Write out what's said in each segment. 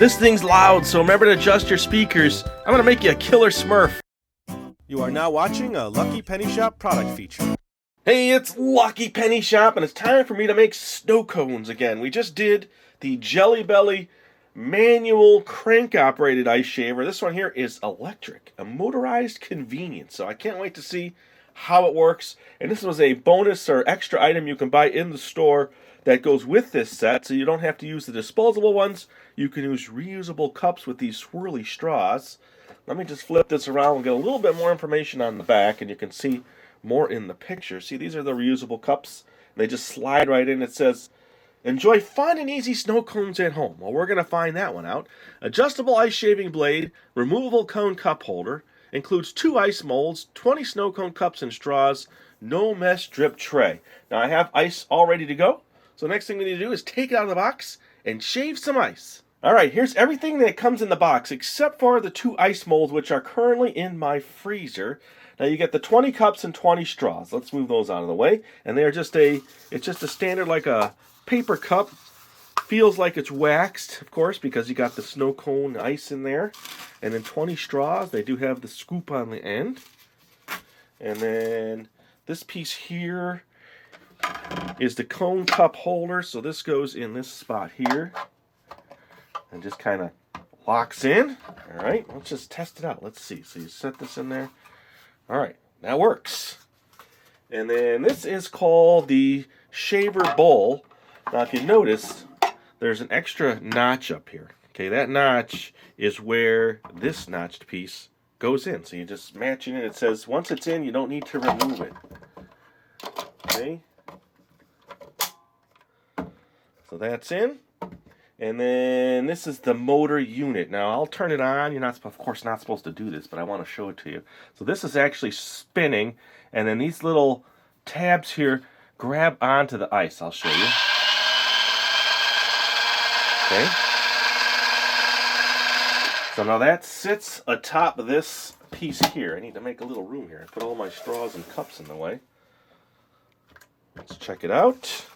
This thing's loud, so remember to adjust your speakers. I'm gonna make you a killer Smurf. You are now watching a Lucky Penny Shop product feature. Hey, it's Lucky Penny Shop, and it's time for me to make snow cones again. We just did the Jelly Belly manual crank-operated ice shaver. This one here is electric, a motorized convenience. So I can't wait to see how it works. And this was a bonus or extra item you can buy in the store that goes with this set, so you don't have to use the disposable ones. You can use reusable cups with these swirly straws. Let me just flip this around and get a little bit more information on the back, and you can see more in the picture. See, these are the reusable cups. They just slide right in. It says, enjoy fun and easy snow cones at home. Well, we're going to find that one out. Adjustable ice shaving blade, removable cone cup holder, includes 2 ice molds, 20 snow cone cups and straws, no mess drip tray. Now I have ice all ready to go. So the next thing we need to do is take it out of the box and shave some ice. Alright, here's everything that comes in the box except for the 2 ice molds, which are currently in my freezer. Now you get the 20 cups and 20 straws. Let's move those out of the way. And they're just it's just a standard like a paper cup. Feels like it's waxed, of course, because you got the snow cone ice in there. And then 20 straws. They do have the scoop on the end. And then this piece here is the cone cup holder. So this goes in this spot here and just kind of locks in. All right, let's just test it out. Let's see. So you set this in there. All right, that works. And then this is called the shaver bowl. Now if you notice, there's an extra notch up here. Okay, that notch is where this notched piece goes in. So you just match it in. It says once it's in, you don't need to remove it. Okay. So that's in. And then this is the motor unit. Now I'll turn it on. You're not, of course, not supposed to do this, but I want to show it to you. So this is actually spinning, and then these little tabs here grab onto the ice. I'll show you. Okay. So now that sits atop of this piece here. I need to make a little room here. I put all my straws and cups in the way. Let's check it out.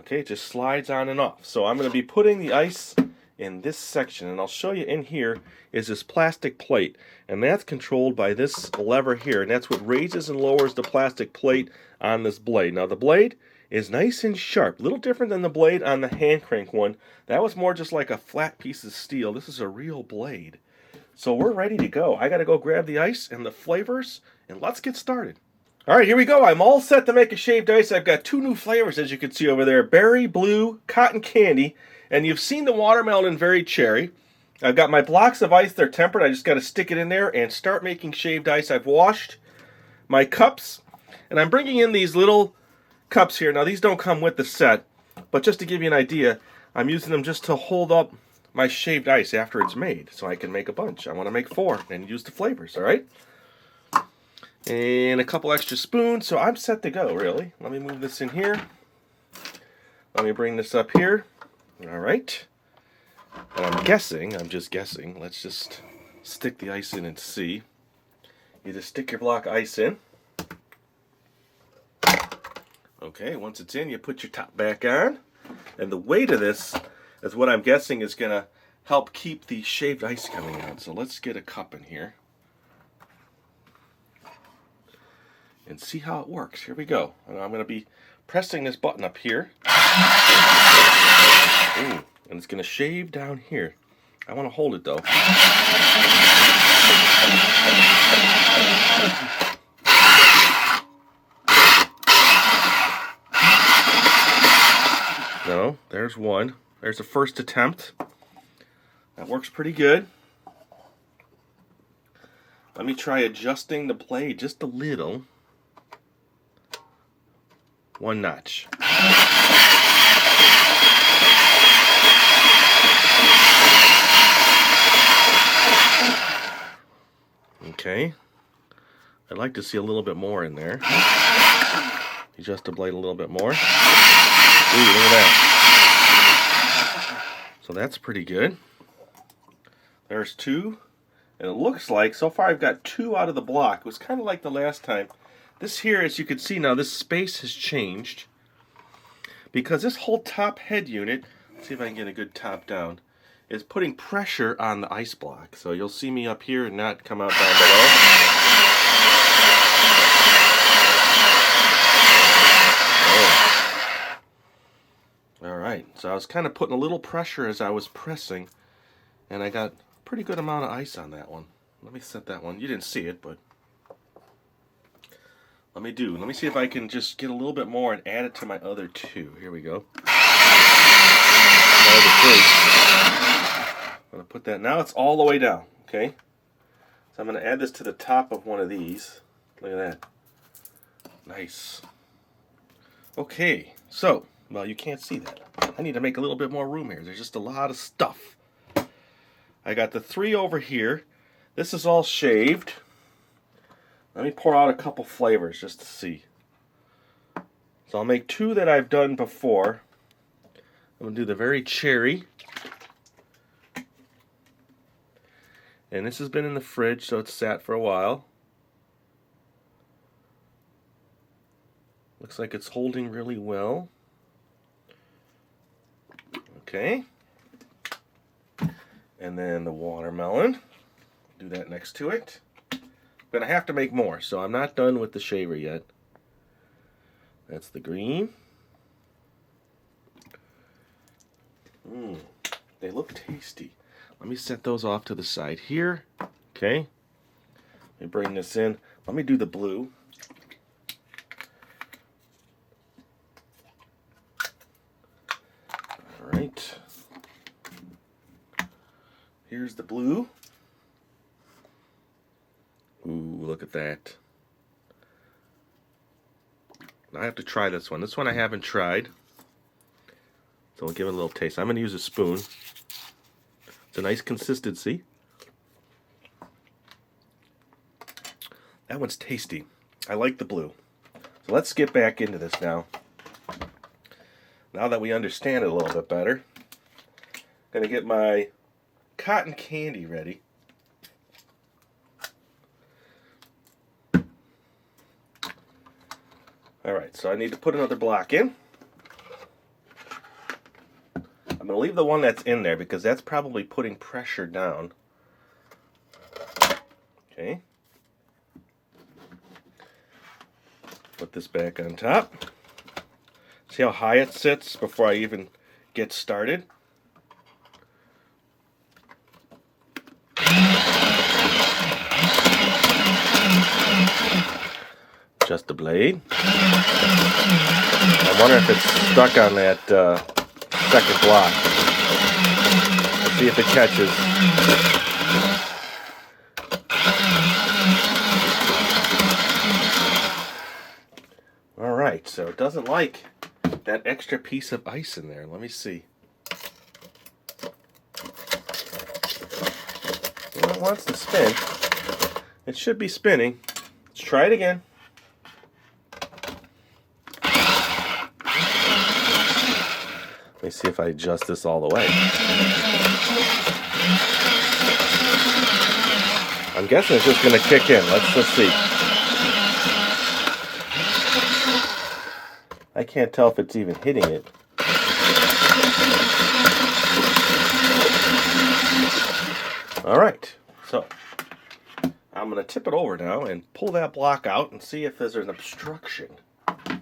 Okay, it just slides on and off. So I'm going to be putting the ice in this section, and I'll show you in here is this plastic plate, and that's controlled by this lever here, and that's what raises and lowers the plastic plate on this blade. Now the blade is nice and sharp, a little different than the blade on the hand crank one. That was more just like a flat piece of steel. This is a real blade. So we're ready to go. I got to go grab the ice and the flavors, and let's get started. All right, here we go. I'm all set to make a shaved ice. I've got 2 new flavors, as you can see over there. Berry Blue Cotton Candy, and you've seen the watermelon and Very Cherry. I've got my blocks of ice. They're tempered. I just got to stick it in there and start making shaved ice. I've washed my cups, and I'm bringing in these little cups here. Now, these don't come with the set, but just to give you an idea, I'm using them just to hold up my shaved ice after it's made, so I can make a bunch. I want to make 4 and use the flavors, all right? And a couple extra spoons, so I'm set to go, really. Let me move this in here. Let me bring this up here. All right. And I'm just guessing. Let's just stick the ice in and see. You just stick your block of ice in. Okay, once it's in, you put your top back on. And the weight of this is what I'm guessing is going to help keep the shaved ice coming out. So let's get a cup in here and see how it works. Here we go. And I'm going to be pressing this button up here. Ooh, and it's going to shave down here. I want to hold it though. No, there's one. There's the first attempt. That works pretty good. Let me try adjusting the blade just a little. 1 notch. Okay. I'd like to see a little bit more in there. Adjust the blade a little bit more. Ooh, look at that. So that's pretty good. There's 2. And it looks like, so far I've got 2 out of the block. It was kind of like the last time. This here, as you can see now, this space has changed because this whole top head unit see if I can get a good top down, is putting pressure on the ice block. So you'll see me up here and not come out down below. Alright, so I was kind of putting a little pressure as I was pressing, and I got a pretty good amount of ice on that one. Let me set that one. You didn't see it, but let me see if I can just get a little bit more and add it to my other two. Here we go. I'm going to put that, now it's all the way down, okay? So I'm going to add this to the top of one of these. Look at that. Nice. Okay, so, well, you can't see that. I need to make a little bit more room here. There's just a lot of stuff. I got the 3 over here. This is all shaved. Let me pour out a couple flavors just to see. So I'll make 2 that I've done before. I'm going to do the very cherry. And this has been in the fridge, so it's sat for a while. Looks like it's holding really well. Okay. And then the watermelon. Do that next to it. I'm going to have to make more, so I'm not done with the shaver yet. That's the green. They look tasty. Let me set those off to the side here. Okay. Let me bring this in. Let me do the blue. All right. Here's the blue. Ooh, look at that. I have to try this one. This one I haven't tried. So I'll give it a little taste. I'm going to use a spoon. It's a nice consistency. That one's tasty. I like the blue. So let's get back into this now. Now that we understand it a little bit better, I'm going to get my cotton candy ready. Alright, so I need to put another block in. I'm going to leave the one that's in there because that's probably putting pressure down. Okay. Put this back on top. See how high it sits before I even get started? Just the blade. I wonder if it's stuck on that second block. Let's see if it catches. Alright, so it doesn't like that extra piece of ice in there. Let me see. Well, it wants to spin. It should be spinning. Let's try it again. Let me see if I adjust this all the way. I'm guessing it's just going to kick in. Let's just see. I can't tell if it's even hitting it. Alright, so I'm going to tip it over now and pull that block out and see if there's an obstruction. I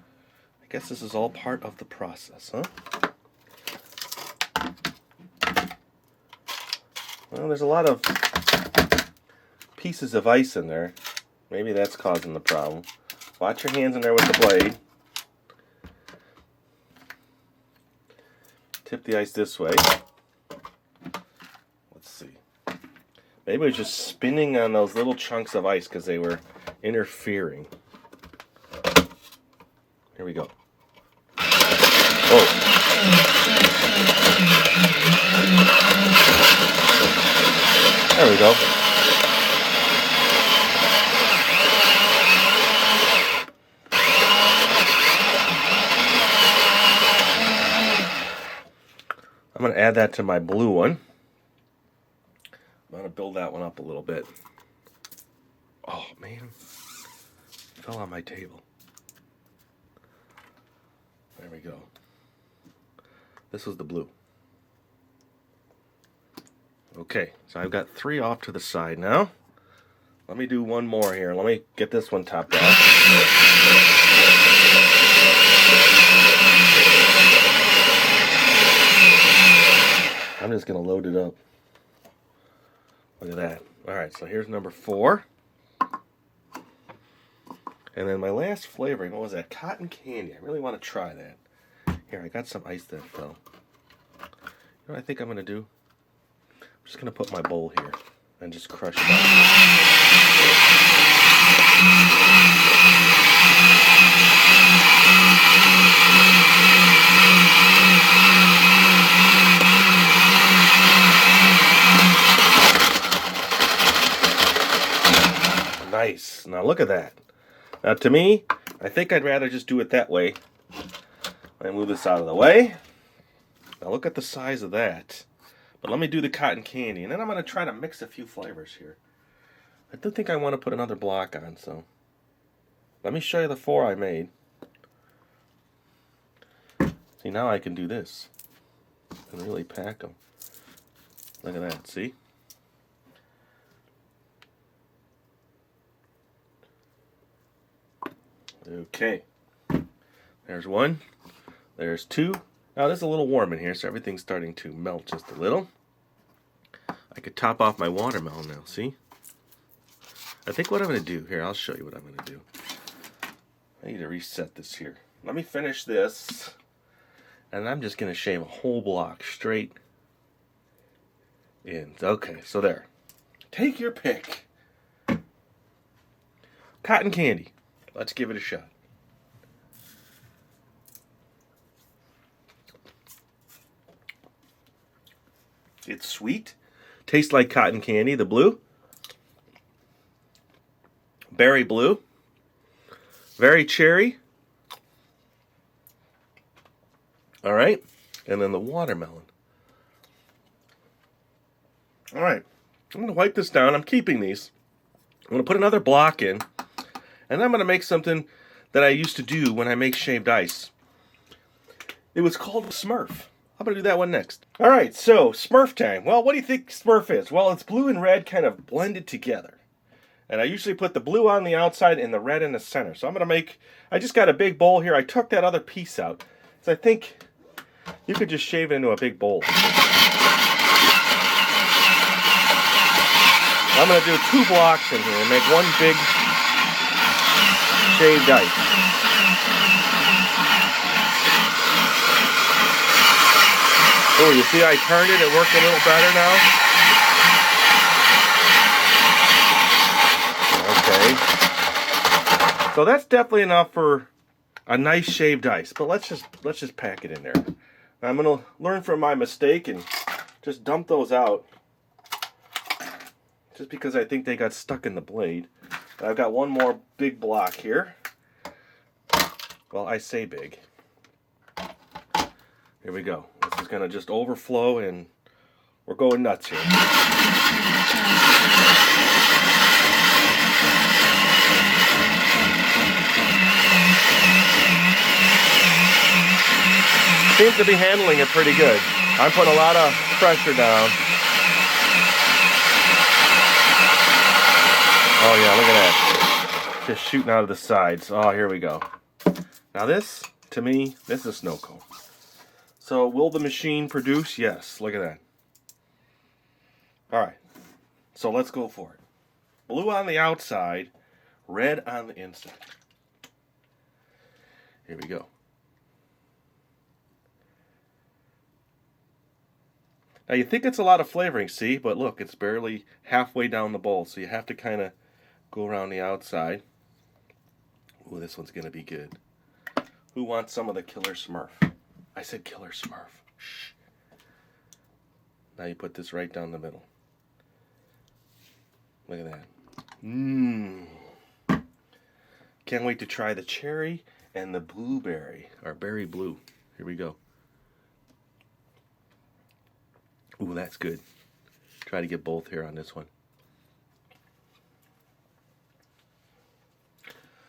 guess this is all part of the process, huh? Well, there's a lot of pieces of ice in there. Maybe that's causing the problem. Watch your hands in there with the blade. Tip the ice this way. Let's see. Maybe it was just spinning on those little chunks of ice because they were interfering. Here we go. Oh. There we go. I'm going to add that to my blue one. I'm going to build that one up a little bit. Oh, man. It fell on my table. There we go. This was the blue. Okay, so I've got 3 off to the side now. Let me do one more here. Let me get this one topped off. I'm just going to load it up. Look at that. All right, so here's number 4. And then my last flavoring, what was that? Cotton candy. I really want to try that. Here, I got some ice that fell. You know what I think I'm going to do? I'm just going to put my bowl here and just crush it up. Nice. Now look at that. Now to me, I think I'd rather just do it that way. Let me move this out of the way. Now look at the size of that. But let me do the cotton candy, and then I'm going to try to mix a few flavors here. I do think I want to put another block on, so let me show you the 4 I made. See, now I can do this and really pack them. Look at that, see? Okay, there's 1, there's 2. Now this is a little warm in here, so everything's starting to melt just a little. I could top off my watermelon now, see? I think what I'm going to do, here, I'll show you what I'm going to do. I need to reset this here. Let me finish this, and I'm just going to shave a whole block straight in. Okay, so there. Take your pick. Cotton candy. Let's give it a shot. It's sweet. Tastes like cotton candy, the blue. Berry blue. Very cherry. All right. And then the watermelon. All right. I'm going to wipe this down. I'm keeping these. I'm going to put another block in. And I'm going to make something that I used to do when I make shaved ice. It was called Smurf. I'm going to do that one next. All right, so Smurf time. Well, what do you think Smurf is? Well, it's blue and red kind of blended together. And I usually put the blue on the outside and the red in the center. So I'm going to make, I just got a big bowl here. I took that other piece out. So I think you could just shave it into a big bowl. I'm going to do 2 blocks in here and make one big shaved ice. Oh, you see I turned it, it worked a little better now. Okay. So that's definitely enough for a nice shaved ice, but let's just pack it in there. I'm going to learn from my mistake and just dump those out. Just because I think they got stuck in the blade. And I've got one more big block here. Well, I say big. Here we go. This is going to just overflow and we're going nuts here. Seems to be handling it pretty good. I'm putting a lot of pressure down. Oh yeah, look at that. Just shooting out of the sides. Oh, here we go. Now this, to me, this is snow cone. So will the machine produce? Yes, look at that. Alright, so let's go for it. Blue on the outside, red on the inside. Here we go. Now you think it's a lot of flavoring, see? But look, it's barely halfway down the bowl, so you have to kind of go around the outside. Ooh, this one's going to be good. Who wants some of the Killer Smurf? I said Killer Smurf. Shh. Now you put this right down the middle. Look at that. Mmm. Can't wait to try the cherry and the blueberry, or berry blue. Here we go. Ooh, that's good. Try to get both here on this one.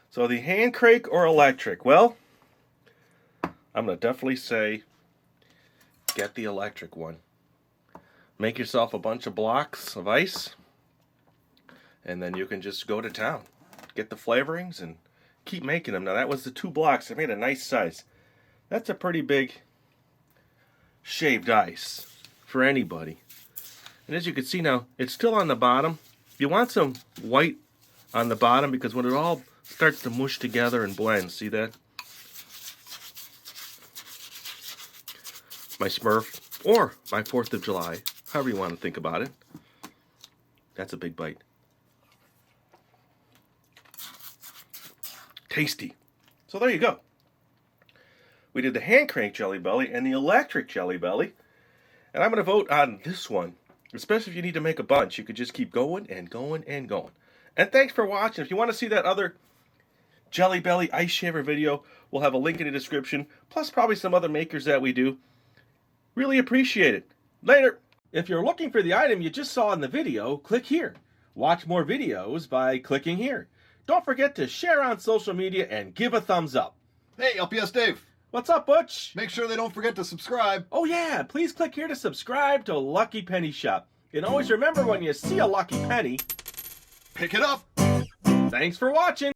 So the hand crank or electric? Well, I'm going to definitely say get the electric one. Make yourself a bunch of blocks of ice, and then you can just go to town. Get the flavorings and keep making them. Now that was the 2 blocks. I made a nice size. That's a pretty big shaved ice for anybody. And as you can see now, it's still on the bottom. You want some white on the bottom because when it all starts to mush together and blend, see that? My Smurf, or my 4th of July, however you want to think about it. That's a big bite. Tasty. So there you go. We did the hand crank Jelly Belly and the electric Jelly Belly. And I'm going to vote on this one. Especially if you need to make a bunch, you could just keep going and going and going. And thanks for watching. If you want to see that other Jelly Belly Ice Shaver video, we'll have a link in the description. Plus probably some other makers that we do. Really appreciate it. Later. If you're looking for the item you just saw in the video, click here. Watch more videos by clicking here. Don't forget to share on social media and give a thumbs up. Hey, LPS-Dave. What's up, Butch? Make sure they don't forget to subscribe. Oh yeah, please click here to subscribe to Lucky Penny Shop. And always remember, when you see a lucky penny, Pick it up. thanks for watching.